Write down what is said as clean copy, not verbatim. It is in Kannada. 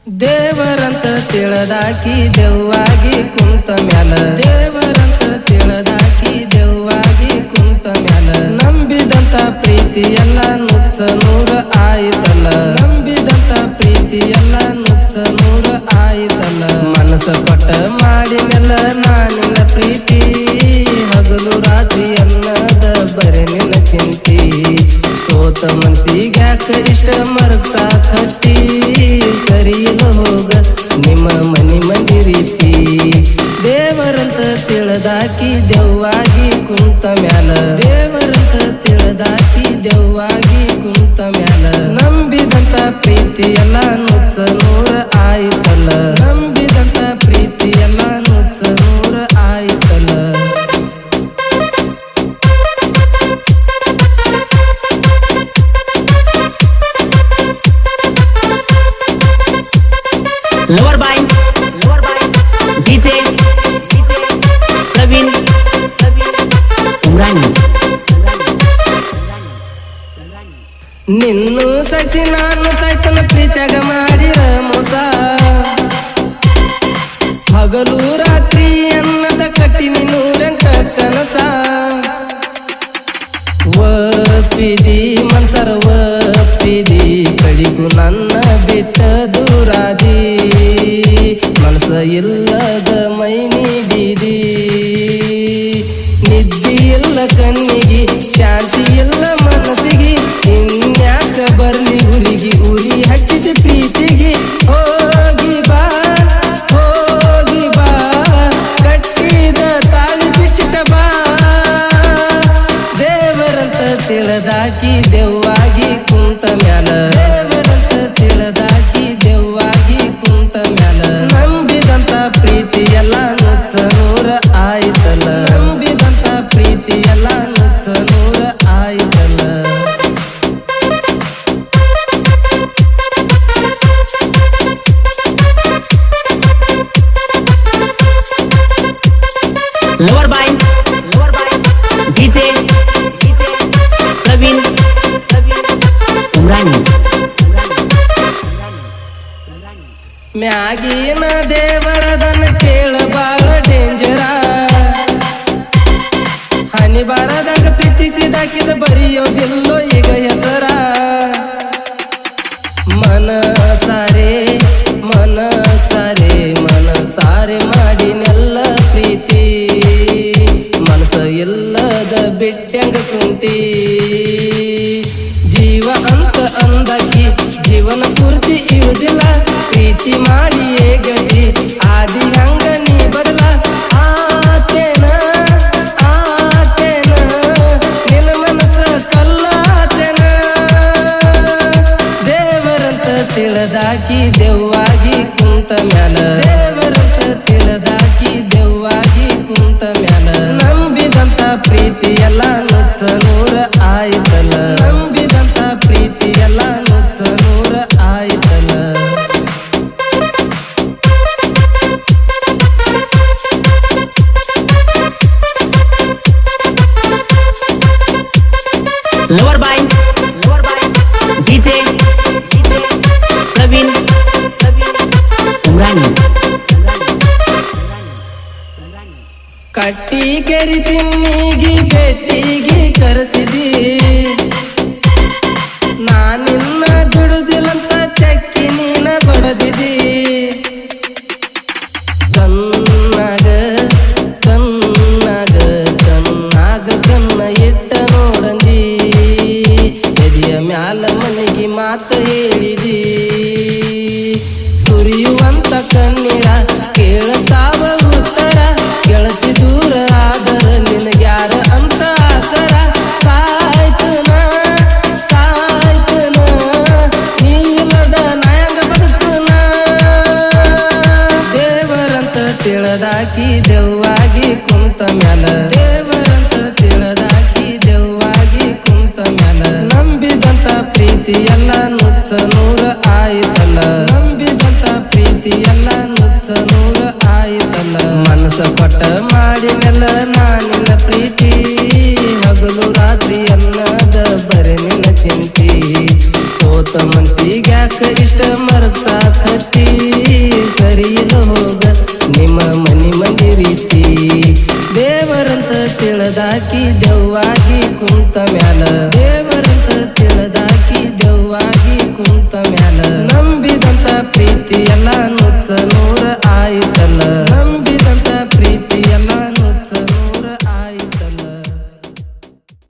ದೇವರಂತ ತಿಳದಾಕಿ ದೆವ್ವಾಗಿ ಕುಂತ ಮ್ಯಾಲ ದೇವರಂತ ತಿಳದಾಕಿ ದೆವ್ವಾಗಿ ಕುಂತ ಮ್ಯಾಲ ನಂಬಿದಂತ ಪ್ರೀತಿ ಎಲ್ಲ ನುಚ್ಚ ನೂರ ಆಯಿತಲ್ಲ ನಂಬಿದಂತ ಪ್ರೀತಿ ಎಲ್ಲ ನುಚ್ಚ ನೂರ ಆಯಿತಲ್ಲ ಮನಸ್ಸ ಕೊಟ್ಟ ಮಾಡಿನೆಲ್ಲ ನಾನಿನ್ನ ಪ್ರೀತಿ ಹಗಲು ರಾತ್ರಿ ಅನ್ನದ ಬರೆ ನಿನ್ನ ಚಿಂತಿ ಸೋತ ಮನ್ಸಿಗ್ಯಾಕ ಇಷ್ಟ ಮರಗ್ಸಾಕತ್ತಿ ಸರಿ ಇಲ್ಲ ಹೋಗ ನಿಮ್ಮ ಮನಿ ಮಂದಿ ರೀತಿ ದೇವರಂತ ತಿಳದಾಕಿ ದೆವ್ವಾಗಿ ಕುಂತ ಮ್ಯಾಲ ದೇವರಂತ ತಿಳದಾಕಿ ದೆವ್ವಾಗಿ ಕುಂತ ಮ್ಯಾಲ ನಂಬಿದಂತ ಪ್ರೀತಿ ಎಲ್ಲ ನುಚ್ಚ ನೂರ ಆಯಿತಲ್ಲ ನಂಬಿದಂತ ಪ್ರೀತಿ ಎಲ್ಲ ನುಚ್ಚ ನೂರ ಆಯಿತಲ್ಲ Lower by DJ Praveen Umrani ನಿನ್ನು ಸಸಿ ನಾನು ಸಾಯ್ತನ ಪ್ರೀತ್ಯಾಗ ಮಾಡಿರ ಮೋಸ ಹಗಲು ರಾತ್ರಿ ಅನ್ನದ ಕಟ್ಟಿನಿ ನೂರೆಂಟ ಕನಸ ಒಪ್ಪಿದಿ ಮನ್ಸರ ಒಪ್ಪಿದಿ ಕಡಿಗೂ ನನ್ನ ಬಿಟ್ಟ ದೂರಾದಿ ಮನಸ ಇಲ್ಲದ ಮೈ ನೀಡಿದಿ ನಿದ್ದಿ ಇಲ್ಲ ಕಣ್ಣಿಗೆ ಶಾಂತಿ ಇಲ್ಲ ಮನಸ್ಸಿಗೆ ಇನ್ಯಾಕ ಬರ್ಲಿ ಹುಲಿಗಿ ಉರಿ ಹಚ್ಚಿದ ಪ್ರೀತಿಗೆ ಹೋಗಿ ಬಾ ಕಟ್ಟಿದ ತಾಳಿ ಬಿಚ್ಚಿಟ ಬಾ ದೇವರಂತ ತಿಳದಾಕಿ ದೆವ್ವಾಗಿ ಕುಂತ ಮ್ಯಾಲ ದೇವರಂತ ತಿಳದಾಕಿ ದೆವ್ವಾಗಿ ಕುಂತ ಮ್ಯಾಲ ನಂಬಿದಂತ ಪ್ರೀತಿ ಎಲ್ಲ ನುಚ್ಚ ನೂರ ಆಯಿತಲ್ಲ ನಂಬಿದಂತ ಪ್ರೀತಿ ಎಲ್ಲ ನುಚ್ಚ ನೂರ ಆಯಿತಲ್ಲ Lower by DJ Praveen Umrani ಮ್ಯಾಗಿನ ದೇವರದನ್ನ ಕೇಳ ಬಾಳ ಡೇಂಜರ ಹನಿ ಬಾರದಾಗ ಪ್ರೀತಿಸಿದಾಕಿದ ಬರೆಯೋದಿಲ್ಲೋ ಈಗ ಹೆಸರ ಮನಸಾರೆ ಮಾಡಿನೆಲ್ಲ ಪ್ರೀತಿ ಮನಸ ಇಲ್ಲದ ಬಿಟ್ಟಂಗ ಕುಂತಿ ಜೀವ ಅಂತ ಅಂದಾಕಿ ಜೀವನ ಪೂರ್ತಿ ಇರುವುದಿಲ್ಲ ಪ್ರೀತಿ ಮಾಡಿಯೇ ಗತಿ ಆದಿ ಹಂಗ ನೀ ಬದಲ ಆತೇನ ನಿನ್ನ ಮನಸ್ಸ ಕಲ್ಲಾತೇನ ದೇವರಂತ ತಿಳದಾಕಿ ದೆವ್ವಾಗಿ ಕುಂತ ಮ್ಯಾಲ ದೇವರಂತ ತಿಳದಾಕಿ ದೆವ್ವಾಗಿ ಕುಂತ ಮ್ಯಾಲ ನಂಬಿದಂತ ಪ್ರೀತಿ ಎಲ್ಲ ನುಚ್ಚ ನೂರ ಆಯಿತಲ್ಲ ನಂಬಿದಂತ ಪ್ರೀತಿ ಎಲ್ಲ ನುಚ್ಚ ನೂರ ಆಯಿತಲ್ಲ Lower by DJ Praveen Umrani ಕಟ್ಟಿ ಕೆರಿ ತಿನ್ನಿಗಿ ಭೇಟಿಗಿ ಕರೆಸಿದಿ ನಾನಿನ್ನ ಬಿಡುದಿಲ್ಲಂತ ಚಕ್ಕಿ ನೀನ ಬಡದಿದಿ ಕನ್ನ ಇಟ್ಟ ನೋಡಂದಿ ಎದೆಯ ಮ್ಯಾಲ ಮನೆಗೆ ಮಾತು ಹೇಳಿದಿ ಸುರಿಯುವಂತ ಕಣ್ಣೀರ ಕೇಳತಾವ ಉತ್ತರ ಗೆಳತಿ ದೂರ ಆದರ ನಿನಗ್ಯಾರ ಅಂತ ಆಸರ ಸಾಯ್ತನ ನೀಲದ ನಾಯಂಗ ಬದುಕನ ದೇವರಂತ ತಿಳದಾಕಿ ದೆವ್ವಾಗಿ ಕುಂತ ಮ್ಯಾಲ ದೇವರಂತ ತಿಳದಾಕಿ ದೆವ್ವಾಗಿ ಕುಂತ ಮ್ಯಾಲ ನಂಬಿದಂತ ಪ್ರೀತಿ ಎಲ್ಲ ನುಚ್ಚ ನೂರ ಆಯಿತಲ್ಲ ನಂಬಿದಂತ ಪ್ರೀತಿ ಎಲ್ಲ ನುಚ್ಚ ನೂರ ಆಯಿತಲ್ಲ ಮನಸ್ಸ ಕೊಟ್ಟ ಮಾಡಿನೆಲ್ಲ ನಾನಿನ್ನ ಪ್ರೀತಿ ಹಗಲು ರಾತ್ರಿ ಅನ್ನದ ಬರೆ ನಿನ್ನ ಚಿಂತಿ ಸೋತ ಮನ್ಸಿಗ್ಯಾಕ ಇಷ್ಟ ಮರ್ಸಾಕತಿ ಸರಿ ಇಲ್ಲ ಹೋಗ ನಿಮ್ಮ ಮನಿ ಮಂದಿ ರೀತಿ ದೇವರಂತ ತಿಳಿದಾಕಿ ದೆವ್ವಾಗಿ ಕುಂತ ಮ್ಯಾಲ ದೇವರಂತ ತಿಳಿದಾಕಿ ದೆವ್ವಾಗಿ ಕುಂತ ಮ್ಯಾಲ ನಂಬಿದಂತ ಪ್ರೀತಿ ಎಲ್ಲ ನುಚ್ಚ ನೂರ ಆಯ್ತಲ್ಲ